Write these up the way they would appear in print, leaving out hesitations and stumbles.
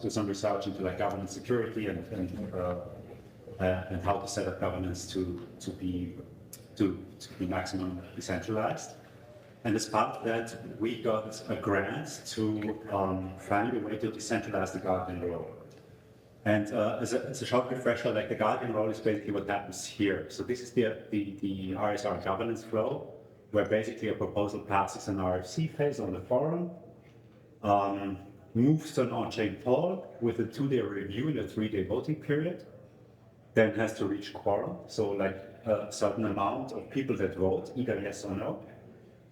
do some research into like governance security and how to set up governance to be maximum decentralized. And as part of that, we got a grant to find a way to decentralize the Guardian role. And as a short refresher, like the Guardian role is basically what happens here. So this is the RSR governance flow, where basically a proposal passes an RFC phase on the forum, moves to an on-chain poll with a 2-day review and a 3-day voting period, then has to reach quorum, so like a certain amount of people that vote, either yes or no.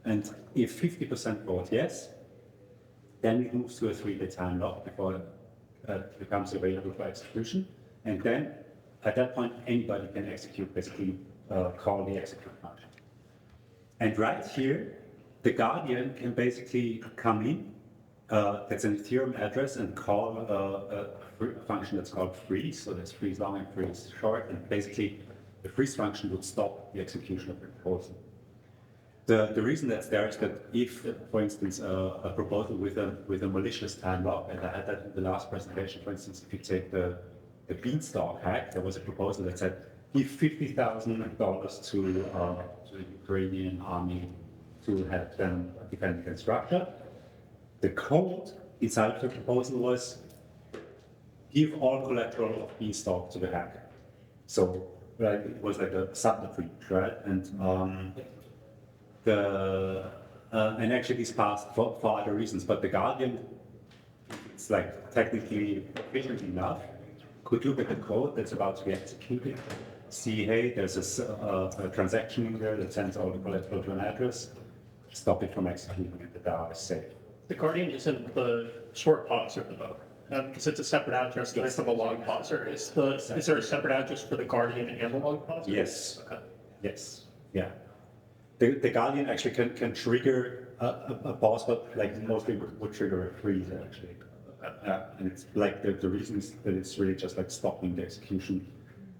And if 50% vote yes, then it moves to a 3-day time lock before it becomes available for execution. And then at that point, anybody can execute, basically call the execute function. And right here, the Guardian can basically come in, that's an Ethereum address, and call a function that's called freeze. So there's freeze long and freeze short, and basically the freeze function would stop the execution of the proposal. The reason that's there is that if, for instance, a proposal with a malicious time lock, and I had that in the last presentation, for instance, if you take the Beanstalk hack, there was a proposal that said, give $50,000 to the Ukrainian army to help them defend against Russia. The code inside of the proposal was, give all collateral of Beanstalk to the hacker. So, right, it was like a subterfuge, right? And actually this passed for other reasons, but the Guardian, it's like technically efficient enough, could look at the code that's about to be executed, see, hey, there's a transaction in there that sends all the collateral to an address, stop it from executing and the DAO is safe. The Guardian isn't the short pauser though, because it's a separate address from the long pauser. Is there a separate address for the Guardian and the long pauser? Yes. Okay. Yes. Yeah. The Guardian actually can trigger a pause, but like mostly would trigger a freeze actually. And it's like the reason is that it's really just like stopping the execution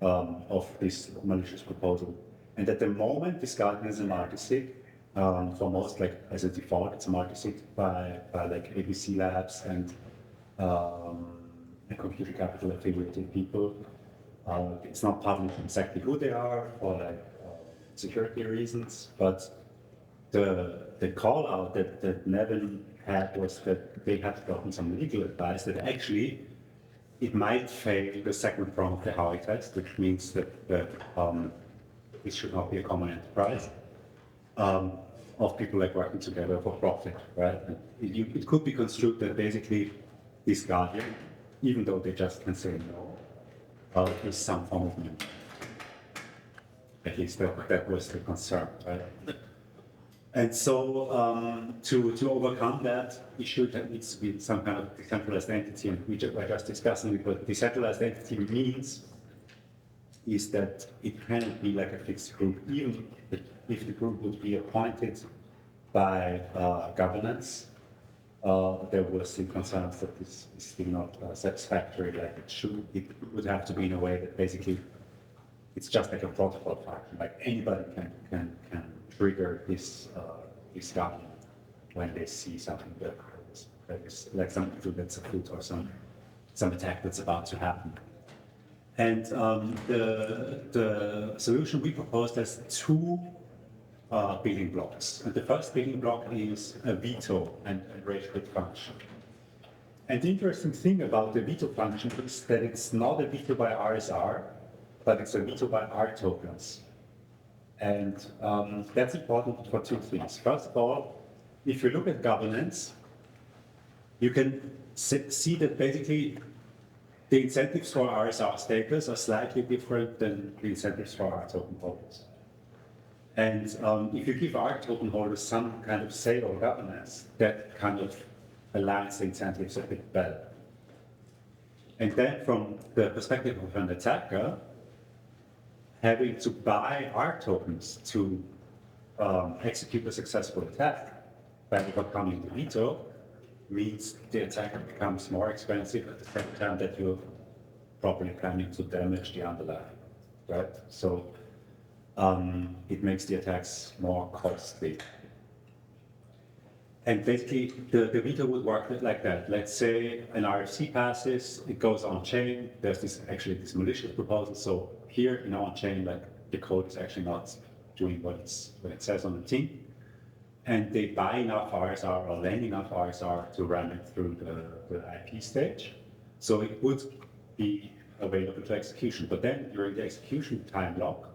of this malicious proposal. And at the moment, this Guardian is a multi-sig. For most, like as a default, it's a multi-sig by like ABC Labs and Computer Capital affiliated people. It's not public exactly who they are for like security reasons, but the call out that Nevin had was that they had gotten some legal advice that actually it might fail the second prong of the Howey test, which means that it should not be a common enterprise of people like working together for profit, right? It could be construed that basically this Guardian, even though they just can say no, is some form of new. At least that was the concern, right? And so to overcome that issue, there needs to be some kind of decentralized entity, and we're just discussing it. What decentralized entity means is that it cannot be like a fixed group, even if the group would be appointed by governance. There were still concerns that this is still not satisfactory. Like it would have to be in a way that basically it's just like a protocol function. Like anybody can trigger this government when they see something that is like something that's afoot or some attack that's about to happen. And the solution we proposed has two building blocks. And the first building block is a veto and rage quit function. And the interesting thing about the veto function is that it's not a veto by RSR, but it's a veto by R tokens. And that's important for two things. First of all, if you look at governance, you can see that basically the incentives for RSR stakers are slightly different than the incentives for R token holders. And if you give R token holders some kind of say over governance, that kind of aligns the incentives a bit better. And then from the perspective of an attacker, having to buy R tokens to execute a successful attack by overcoming the veto means the attacker becomes more expensive at the same time that you're probably planning to damage the underlying, right? So it makes the attacks more costly. And basically, the veto would work like that. Let's say an RFC passes, it goes on chain. There's this malicious proposal. So here, on chain, like the code is actually not doing what it says on the tin. And they buy enough RSR or lend enough RSR to run it through the IP stage. So it would be available to execution. But then during the execution time lock,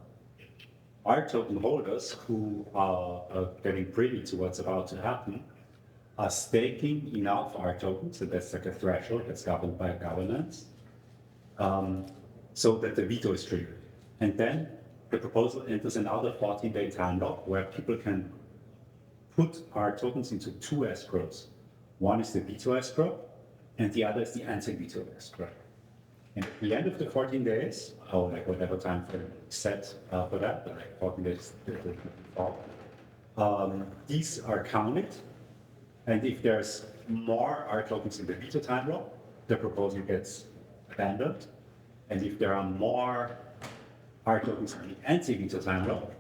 our token holders who are getting privy to what's about to happen are staking enough R tokens, so that's like a threshold that's governed by governance, so that the veto is triggered. And then the proposal enters another 14-day time lock where people can put R tokens into two escrows. One is the veto escrow, and the other is the anti-veto escrow. And at the end of the 14 days, or like whatever time frame set for that, like 14 days, these are counted. And if there's more R tokens in the veto time lock, the proposal gets abandoned. And if there are more R tokens in the anti-veto time lock,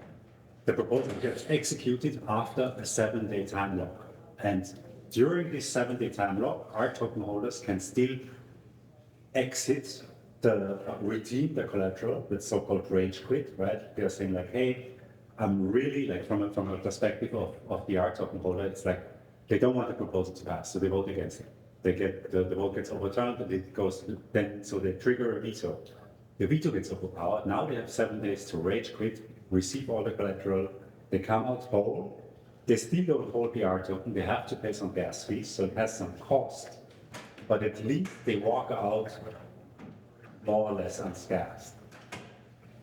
the proposal gets executed after a 7-day time lock. And during this 7-day time lock, R token holders can still exit redeem the collateral, the so-called rage quit, right? They're saying like, hey, I'm really like from a perspective of the R token holder, it's like they don't want the proposal to pass, so they vote against it. They get the vote gets overturned, and it goes then, so they trigger a veto. The veto gets overpowered. Now they have 7 days to rage quit, receive all the collateral. They come out whole. They still don't hold the R token. They have to pay some gas fees, so it has some cost. But at least they walk out more or less unscathed.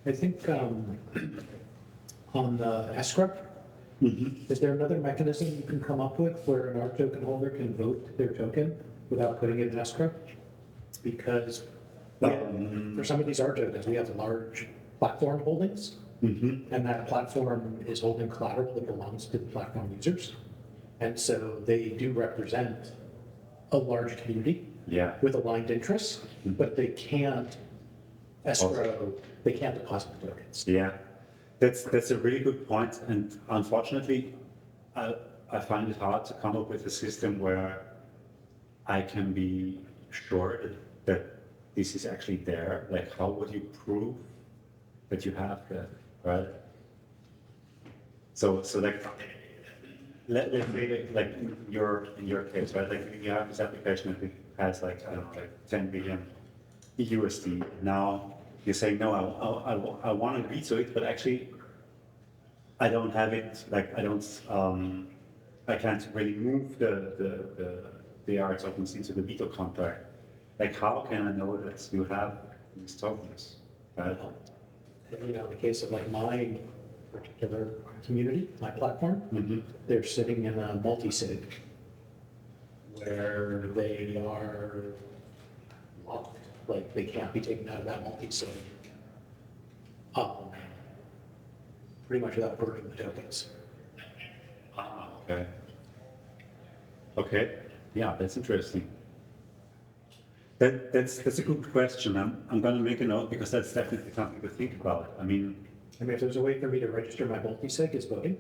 I think on the escrow, is there another mechanism you can come up with where an R token holder can vote their token without putting it in escrow? Because for some of these R tokens, we have large platform holdings, and that platform is holding collateral that belongs to the platform users. And so they do represent a large community with aligned interests, but they can't escrow, they can't deposit the tokens. Yeah, that's a really good point. And unfortunately, I find it hard to come up with a system where I can be sure that this is actually there. Like, how would you prove that you have that, right? So like, let's say like in your case, right? Like you have this application that has like, I don't know, like 10 billion USD. Now you say, no, I want to veto it, but actually I don't have it, like I can't really move the R tokens into the veto contract. Like, how can I know that you have these tokens? Right? In the case of like my particular community, my platform, they're sitting in a multi-sig where they are locked, like they can't be taken out of that multi-sig. Pretty much without purging the tokens. Okay. Okay. Yeah, that's interesting. That's a good question. I'm going to make a note because that's definitely something to think about. I mean, if there's a way for me to register my multi-sig as voting,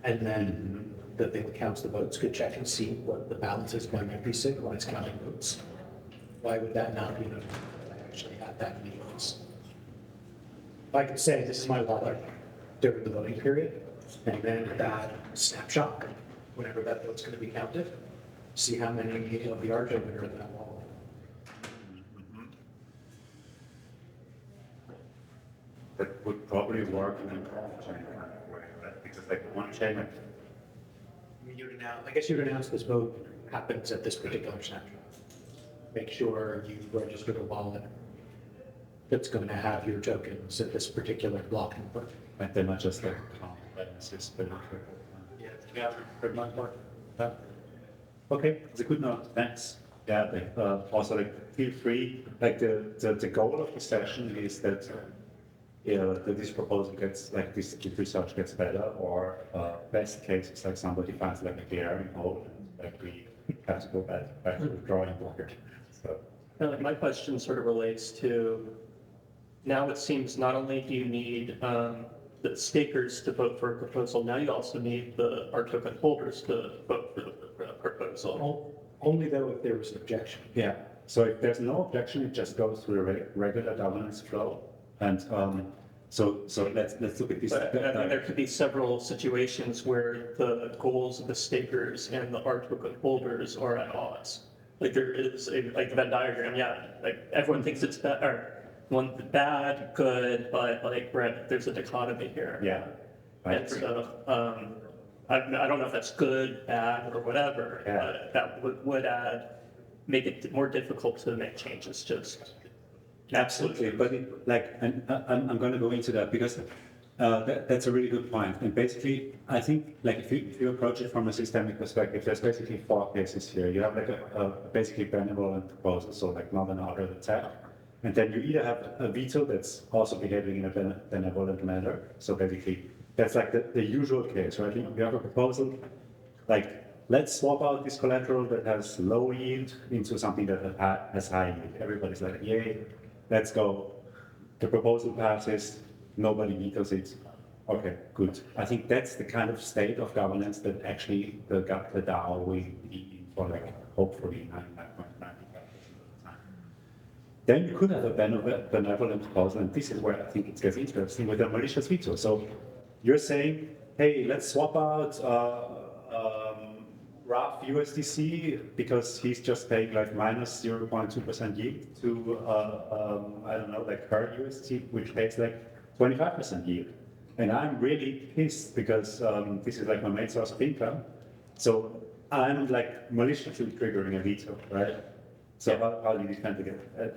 and then the thing that counts the votes could check and see what the balance is of my multi-sig when it's counting votes, why would that not be notified that I actually had that many votes? If I could say, this is my wallet during the voting period, and then that snapshot, whenever that vote's going to be counted, see how many of the R token are in that wallet. that would probably work in an off-chain kind of way, right? Because like one chain, I guess you'd announce this vote happens at this particular snapshot. Make sure you register the wallet that's going to have your tokens at this particular block number. and then I just like count balances, but Yeah. pretty much work. Yeah. Okay, it's a good note. Thanks. Yeah, like, also like feel free. Like the goal of the session is that that this proposal gets like this research gets better, or best case is like somebody finds like a glaring hole, and like we have to go back to the drawing board. So. And like my question sort of relates to, now it seems not only do you need the stakers to vote for a proposal, now you also need the R token holders to vote for the proposal. Only though if there was an objection. Yeah. So if there's no objection, it just goes through the regular governance flow. And so let's look at this. But I mean, there could be several situations where the goals of the stakers and the art token holders are at odds. Like there is like the Venn diagram, yeah. Like everyone thinks it's bad, or bad, good, but like there's a dichotomy here. Yeah. And so I don't know if that's good, bad, or whatever, Yeah. but that would make it more difficult to make changes. Just Absolutely, but and I'm going to go into that because that's a really good point. And basically, I think like if you approach it from a systemic perspective, there's basically 4 cases here. You have like a basically benevolent proposal, so like not an outright attack, and then you either have a veto that's also behaving in a benevolent manner. So basically, that's like the usual case, right? You have a proposal like, let's swap out this collateral that has low yield into something that has high yield. Everybody's like, yay, let's go. The proposal passes, nobody vetoes it. Okay, good. I think that's the kind of state of governance that actually the DAO will be in for like, hopefully 99.95% of the time. Then you could have a benevolent proposal, and this is where I think it gets interesting with a malicious veto. So you're saying, hey, let's swap out RAF USDC because he's just paying like minus 0.2% yield to, I don't know, like her USDC, which pays like 25% yield. And I'm really pissed because this is like my main source of income. So I'm like maliciously triggering a veto, right? So how do you defend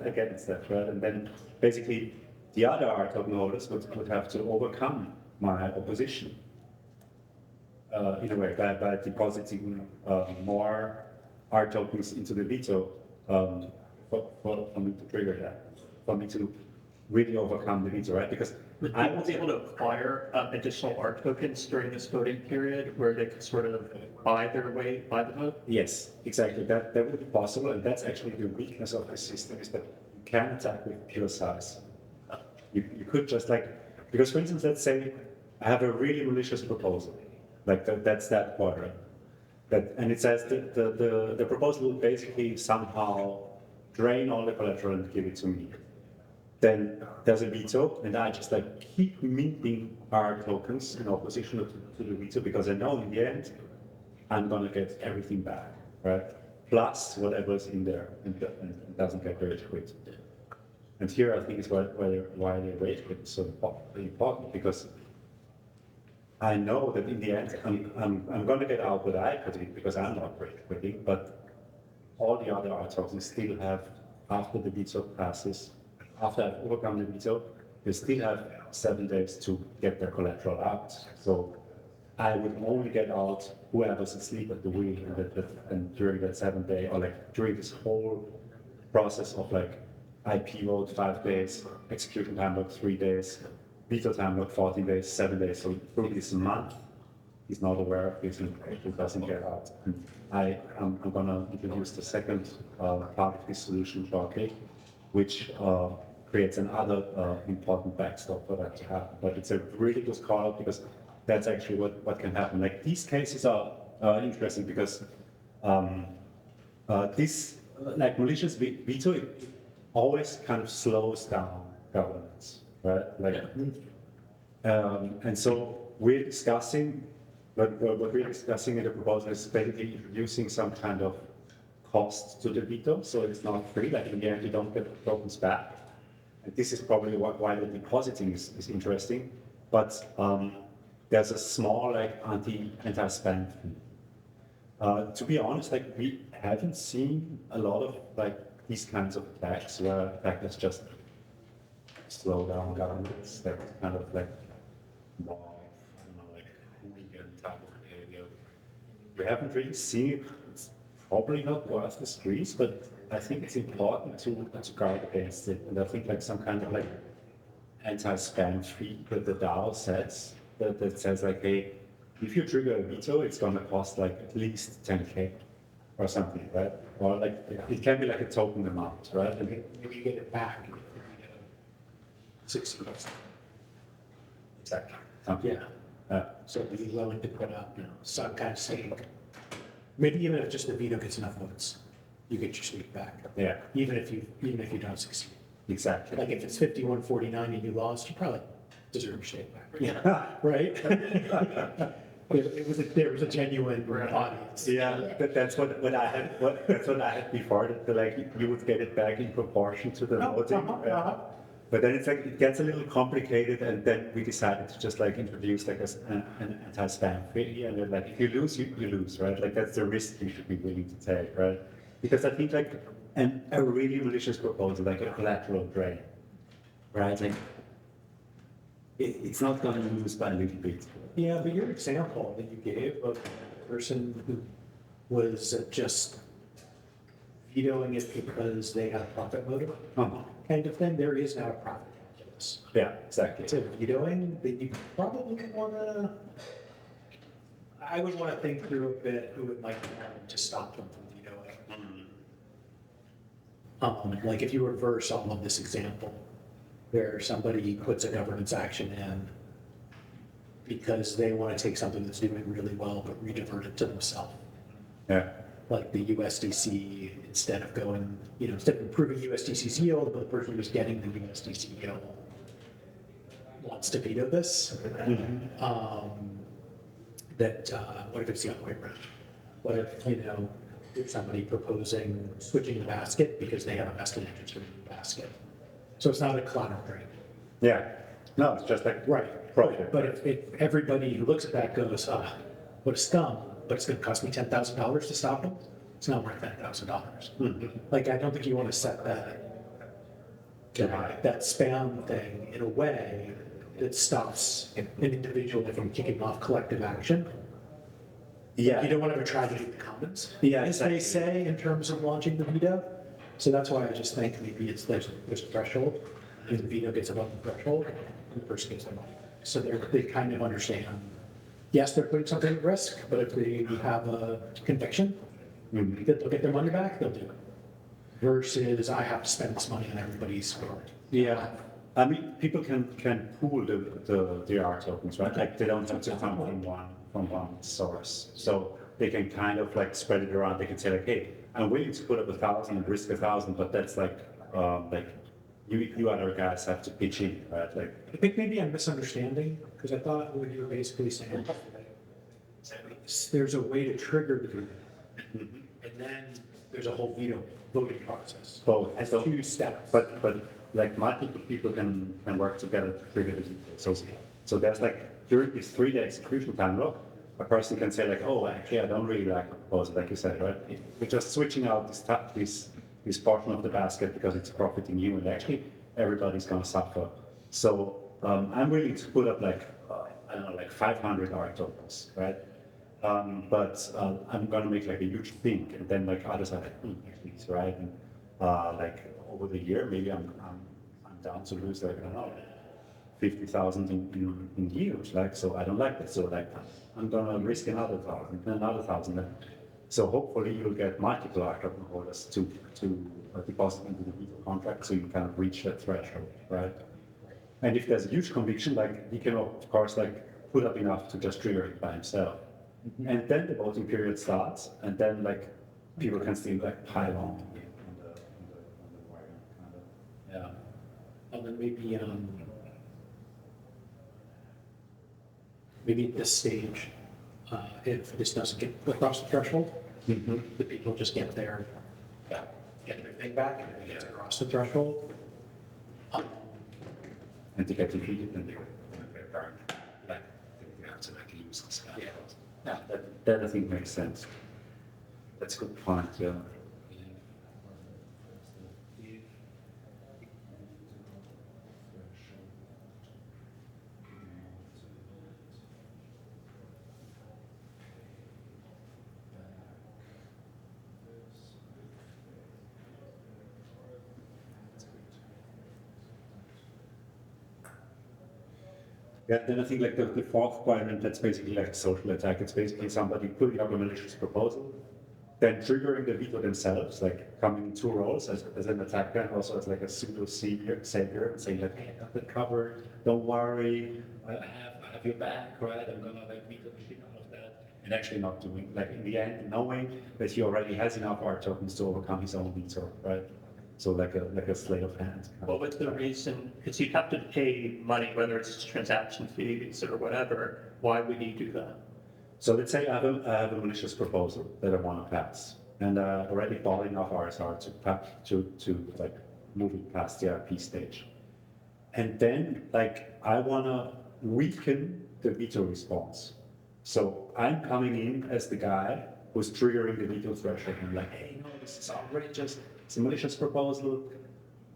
against that, right? And then basically the other R token holders would have to overcome my opposition. In a way, by depositing more R tokens into the veto for me to trigger that, for me to really overcome the veto, right? Because I was able to acquire additional R tokens during this voting period where they could sort of buy their way by the vote. Yes, exactly. That would be possible, and that's actually the weakness of the system is that you can attack with pure size. You could just like, because for instance, let's say I have a really malicious proposal. Like that's that quadrant. And it says that the proposal will basically somehow drain all the collateral and give it to me. Then there's a veto, and I just like keep minting R tokens in opposition to the veto because I know in the end I'm gonna get everything back, right? Plus whatever's in there and doesn't get rage quit. And here I think is why the rage quit is so important because I know that in the end, I'm going to get out what I predict because I'm not quitting, but all the other R tokens still have, after the veto passes, after I've overcome the veto, they still have 7 days to get their collateral out. So I would only get out whoever's asleep at the wheel and during that 7 day, or like during this whole process of like IP vote 5 days, execution time like 3 days, veto time like 14 days, 7 days. So through this month, he's not aware of this and he doesn't get out. And I'm going to introduce the second part of this solution shortly, which creates another important backstop for that to happen. But it's a really good call out because that's actually what can happen. Like these cases are interesting because this, like malicious veto, it always kind of slows down governance. Right? Like, and so we're discussing, what we're discussing in the proposal is basically introducing some kind of cost to the veto, so it's not free. Like in the end, you don't get the tokens back. And this is probably why the depositing is interesting. But there's a small like anti-spam fee. To be honest, like we haven't seen a lot of like these kinds of attacks where attackers just slow down governments, that kind of like more, I don't know, like hooligan type of behavior. We haven't really seen it. It's probably not worth the squeeze, but I think it's important to guard against it. And I think like some kind of like anti-spam fee that the DAO sets, that says like, hey, if you trigger a veto, it's gonna cost like at least 10K or something, right? Or like, it can be like a token amount, right? And Maybe you get it back. 60%. exactly. Yeah. So be willing to put up, some kind of stake. maybe even if just the veto gets enough votes, you get your seat back, Yeah, even if you don't succeed. exactly. Like if it's 51-49 and you lost, you probably deserve your state back. Yeah. Right? There was a genuine audience. Yeah, that's what I had. That's what I had before. That like you would get it back in proportion to the Oh, voting. uh-huh. But then it's like it gets a little complicated, and then we decided to just like introduce like an anti-spam fee, and then like if you lose, you lose, right? Like that's the risk you should be willing to take, right? Because I think like a really malicious proposal, like a collateral drain, right? Like it's not going to lose by a little bit. Yeah, but your example that you gave of the person who was just vetoing it because they had a profit motive Uh-huh. kind of thing, there is now a profit calculus. Yeah, exactly. To vetoing, that you probably want to, I would want to think through a bit who it might be to stop them from vetoing. Like if you reverse all of this example, where somebody puts a governance action in because they want to take something that's doing really well but redivert it to themselves. Yeah. Like the USDC, instead of going, instead of improving USDC's yield, but the person who's getting the USDC yield wants to veto this. What if it's the other way around? What if, there's somebody proposing switching the basket because they have a vested interest in the basket? So it's not a collateral drain. Yeah. No, it's just like Right. profit. But if everybody who looks at that goes, what a scum, but it's going to cost me $10,000 to stop them, it's not worth $10,000. Like, I don't think you want to set that spam thing in a way that stops an individual from kicking off collective action. Yeah. You don't want to have a tragedy of the commons, Yeah, as they exactly. say, in terms of launching the veto. So that's why I just think maybe there's a threshold, and the veto gets above the threshold, and the person gets their money. So they kind of understand, yes, they're putting something at risk, but if they have a conviction that they'll get their money back, they'll do it. Versus, I have to spend this money on everybody's sport. Yeah. I mean, people can pool the R tokens, right? Like they don't have to come from one source. So they can kind of like spread it around. They can say like, hey, I'm willing to put up 1,000 and risk 1,000, but that's like you other guys have to pitch in, right? Like I think maybe I'm misunderstanding, because I thought what you were basically saying, there's a way to trigger the veto. And then there's a whole veto voting process. both. As So, 2 steps. but like multiple people can work together to trigger the veto. So there's like during this 3-day execution time look, a person can say like, oh, actually, I don't really like the proposal, like you said, right? We're just switching out this portion of the basket because it's profiting you, and actually everybody's going to suffer. So I'm willing to put up like I don't know, like 500 R tokens, right? But I'm going to make like a huge thing, and then like others are like, please, right? And like over the year, maybe I'm down to lose like I don't know, 50,000 in years, like, so I don't like that. So like, I'm gonna risk another 1,000, another 1,000. So hopefully you'll get multiple R token holders to deposit into the veto contract, so you kind of reach that threshold, right? And if there's a huge conviction, like he can of course like put up enough to just trigger it by himself. And then the voting period starts, and then like people can still like pile on the wagon, kind of. Yeah. And then maybe at this stage, if this doesn't get across the threshold, the people just get their thing back, and if it gets across the threshold. And to get defeated, and they're burned. Like they have to like lose this guy. Yeah, that I think makes sense. That's a good point. Yeah. Yeah, then I think like the fourth quadrant, that's basically like a social attack. It's basically somebody putting up a malicious proposal, then triggering the veto themselves, like coming in 2 roles as an attacker and also as like a pseudo savior and saying like, hey, I got it covered, don't worry, I have your back, right? I'm gonna like veto the shit out of that. and actually not doing, like in the end, knowing that he already has enough art tokens to overcome his own veto, right? So like a sleight of hand. What would the reason, because you'd have to pay money, whether it's transaction fees or whatever, why would you do that? So let's say I have a malicious proposal that I want to pass, and I already bought enough RSR to like move it past the RP stage. And then like I want to weaken the veto response. So I'm coming in as the guy who's triggering the veto threshold. I'm like, hey, no, this is outrageous. It's a malicious proposal.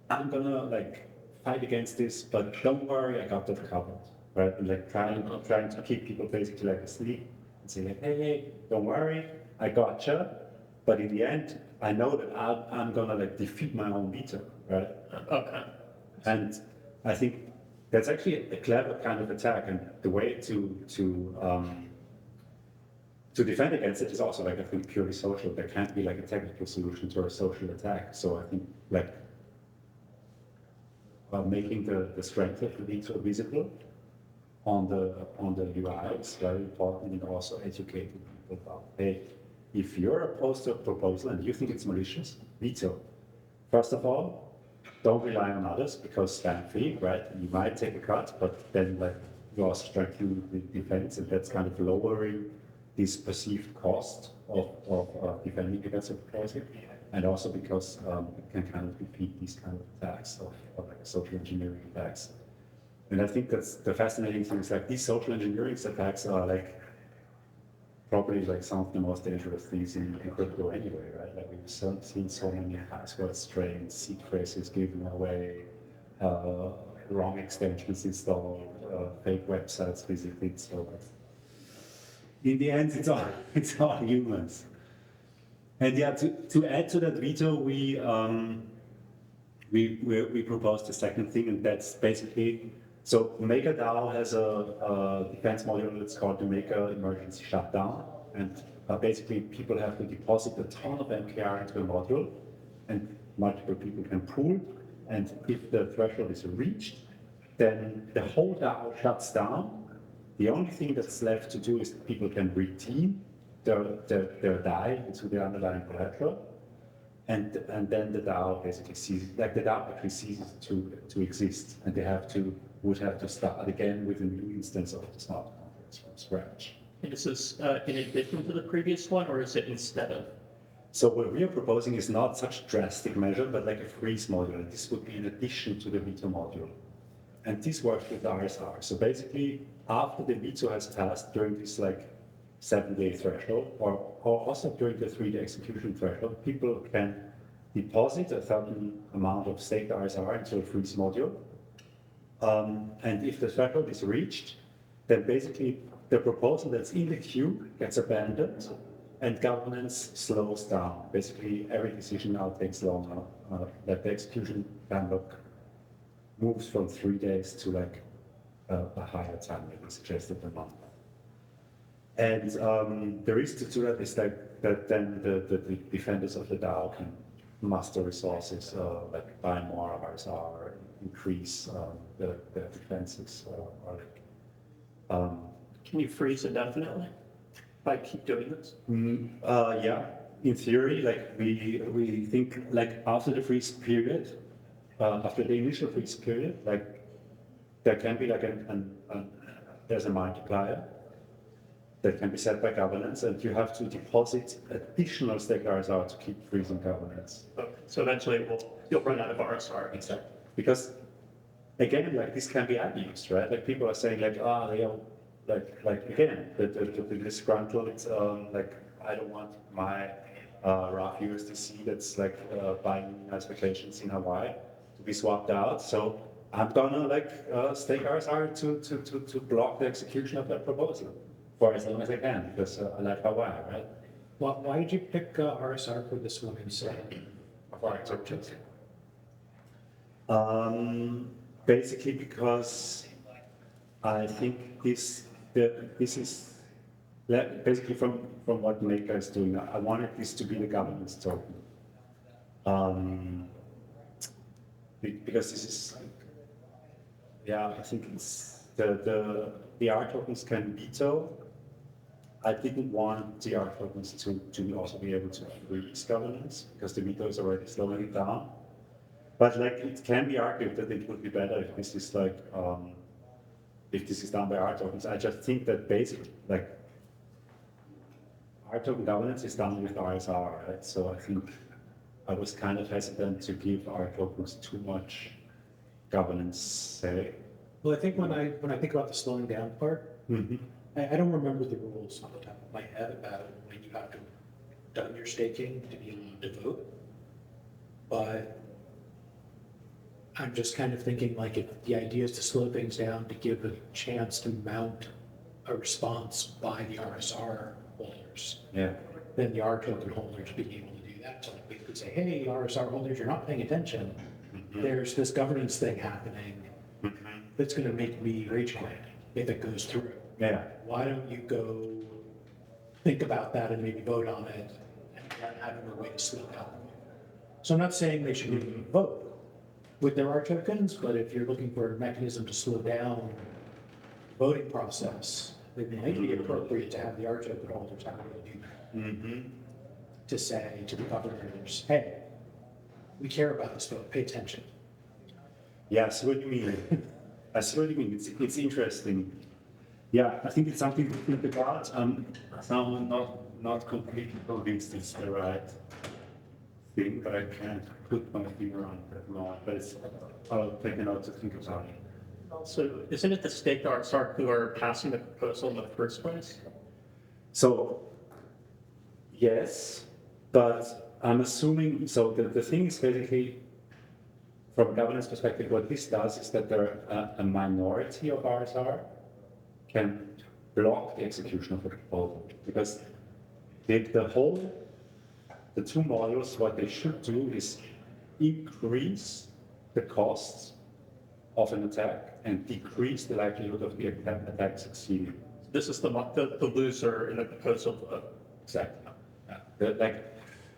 I'm gonna like fight against this, but don't worry, I got that covered. Right? And like trying to keep people basically like asleep and say like, hey, don't worry, I gotcha. But in the end, I know that I'm gonna like defeat my own veto, right? Okay. And I think that's actually a clever kind of attack, and the way to defend against it is also like I think purely social. There can't be like a technical solution to a social attack. So I think like making the strength of the veto visible on the UI is very important, and also educating people about, hey, if you're opposed to a proposal and you think it's malicious, veto. First of all, don't rely on others because spam fee, right? You might take a cut, but then like you also strengthen the defense, and that's kind of lowering this perceived cost of defending against a proposal. And also because it can kind of defeat these kind of attacks of like social engineering attacks. And I think that's the fascinating thing is like these social engineering attacks are like probably like some of the most dangerous things in crypto anyway, right? Like we've seen so many password strains, seed phrases given away, wrong extensions installed, fake websites visited. So in the end, it's all humans. And yeah, to add to that veto, we proposed a second thing, and that's basically, so MakerDAO has a defense module that's called the Maker Emergency Shutdown, and basically people have to deposit a ton of MKR into a module, and multiple people can pool, and if the threshold is reached, then the whole DAO shuts down. The only thing that's left to do is people can redeem their DAI into the underlying collateral, and then the DAO basically ceases, like the DAO actually ceases to exist, and they would have to start again with a new instance of the smart contracts from scratch. And is this in addition to the previous one, or is it instead of? So what we are proposing is not such a drastic measure, but like a freeze module, and this would be in addition to the veto module. And this works with RSR. So basically, after the veto has passed during this like 7-day threshold, or also during the 3-day execution threshold, people can deposit a certain amount of staked RSR into a freeze module. And if the threshold is reached, then basically the proposal that's in the queue gets abandoned and governance slows down. Basically, every decision now takes longer. That the execution timeline moves from 3 days to like a higher time, maybe suggested a month. And the risk to that is like that then the defenders of the DAO can muster resources, like buy more RSR, increase the defenses, or like. Can you freeze indefinitely by keep doing this? Yeah, in theory, like we think like after the freeze period, after the initial freeze period, like there can be like there's a multiplier that can be set by governance, and you have to deposit additional stake RSR to keep freezing governance. Okay. So eventually you'll run out of RSR. Exactly. Because again, like this can be abused, right? Like people are saying like, they are like again, the disgruntled, like I don't want my rough USDC that's like buying nice vacations in Hawaii to be swapped out. So I'm gonna like stake RSR to block the execution of that proposal for as long as I can, because I like Hawaii, right? Well, why did you pick RSR for this one instead of RSR? Basically because I think this is basically from what Maker is doing. I wanted this to be the governance token. Because this is, yeah, I think it's the R tokens can veto I didn't want the R tokens to also be able to freeze governance because the veto is already slowing it down. But like it can be argued that it would be better if this is like if this is done by R tokens. I just think that basically like R token governance is done with RSR, right? So I think I was kind of hesitant to give R tokens too much governance say. Well, I think when I think about the slowing down part, I don't remember the rules on the top of my head about when you have to done your staking to be allowed to vote. But I'm just kind of thinking like if the idea is to slow things down to give a chance to mount a response by the RSR holders, Yeah. then the R token holders being able to do that. So we could say, hey, RSR holders, you're not paying attention. There's this governance thing happening that's going to make me rage quit if it goes through. Yeah. Why don't you go think about that and maybe vote on it and having a way to slow down? So I'm not saying they should even vote with their R tokens, but if you're looking for a mechanism to slow down the voting process, it might be appropriate to have the R token holders have a way to do that. To say to the governors, hey, we care about this vote, pay attention. Yeah, I see what you mean. I see what you mean. It's interesting. Yeah, I think it's something to think about. Someone not completely convinced it's the right thing, but I can't put my finger on it at the moment. But I'll take a note to think about it. So isn't it the staked RSR who are passing the proposal in the first place? So, yes, but I'm assuming, so the thing is basically, from a governance perspective, what this does is that there a minority of RSR can block the execution of the proposal. Because the two models, what they should do is increase the costs of an attack and decrease the likelihood of the attack succeeding. This is the loser in the proposal vote. Exactly. Yeah.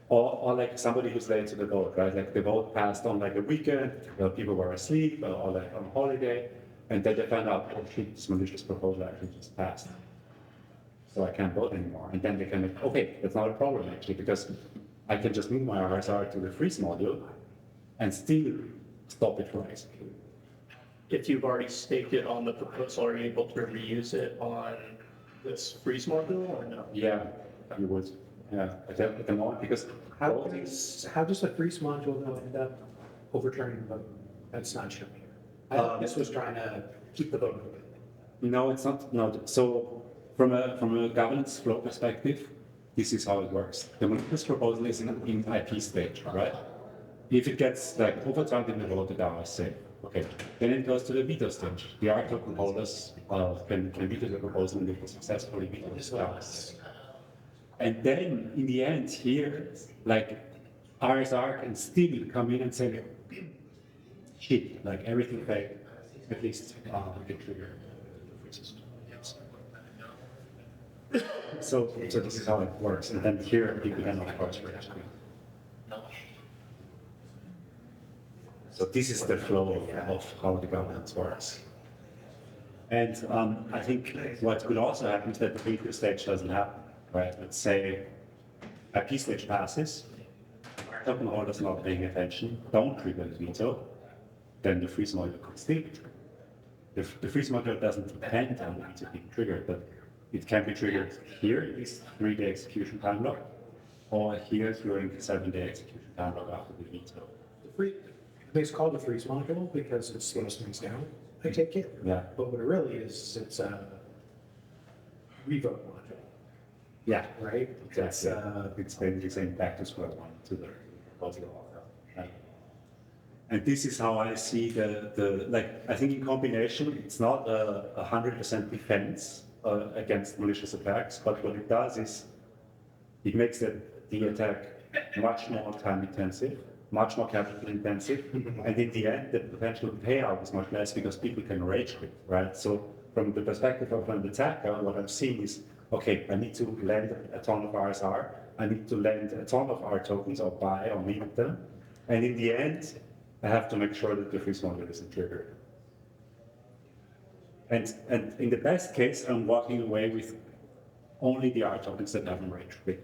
Or like somebody who's late to the vote, right? Like the vote passed on like a weekend, people were asleep or like on holiday, and then they found out, oh shit, this malicious proposal actually just passed. So I can't vote anymore. And then they can like, okay, that's not a problem actually, because I can just move my RSR to the freeze module and still stop it from executing. If you've already staked it on the proposal, are you able to reuse it on this freeze module or no? Yeah, you would. Yeah, at the moment, because How does the freeze module though end up overturning the vote? That's not shown here. I thought this was trying to keep the vote moving. no, it's not. No, so from a governance flow perspective, this is how it works. The malicious proposal is in IP stage, right? If it gets like overturned in the vote, the DAO is safe. Okay, then it goes to the veto stage. The R token holders can veto the proposal and they can successfully veto the DAO. And then in the end here, like RSR can still come in and say, shit, like everything failed, at least we can trigger the free system. So this is how it works. And then here people can of course react. So this is the flow of how the governance works. And I think what could also happen is that the veto stage doesn't happen, right? Let's say IP stage passes, token holders not paying attention, don't trigger the veto, then the freeze module could still be triggered. The freeze module doesn't depend on the veto being triggered, but it can be triggered here, this 3-day execution time block, or here during the 7-day execution time block after the veto. It's called the freeze module because it slows things down, I take it. Yeah. But what it really is, it's a revoke module, Yeah. right? That's it's basically saying back to square one to the proposal. Right? And this is how I see the like. I think in combination, it's not 100% defense against malicious attacks, but what it does is it makes the attack much more time intensive, much more capital intensive, and in the end, the potential payout is much less because people can rage quit, right? So from the perspective of an attacker, what I'm seeing is, okay, I need to lend a ton of RSR, I need to lend a ton of R tokens or buy or mint them, and in the end, I have to make sure that the freeze module isn't triggered. And in the best case, I'm walking away with only the R tokens that have rate tree.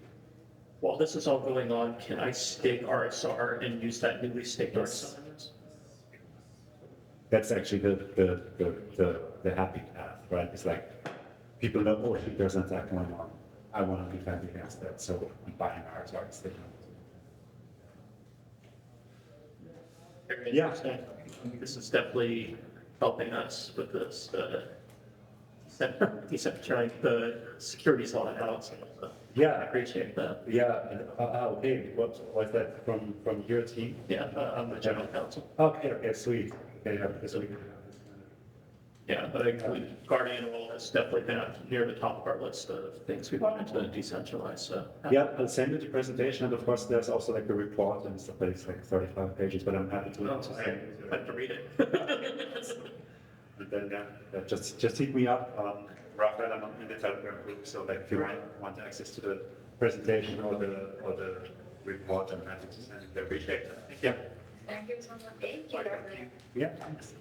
While this is all going on, can I stake RSR and use that newly staked Yes. RSR? That's actually the happy path, right? It's like people know, oh, shit, there's an attack going on. I want to defend against that, so I'm buying RSR instead. Very Yeah. interesting. This is definitely helping us with this, decentralizing the securities law analysis. I Yeah, appreciate that. yeah. Okay, what's that from your team? Yeah, I'm the general counsel. Okay, sweet. Okay, yeah, this week. Yeah, but I think Guardian role has definitely been near the top of our list of things we wanted to decentralize, so. Yeah, I'll send you the presentation, and of course, there's also like a report and stuff, but it's like 35 pages, but I'm happy to. Oh, I have to read it. And then, yeah, just hit me up, Rafael, I'm in the Telegram group, so like if you want access to the presentation or the report, I'm happy to send it there. Appreciate that. Yeah. Thank you so much. Thank you. Yeah, thanks.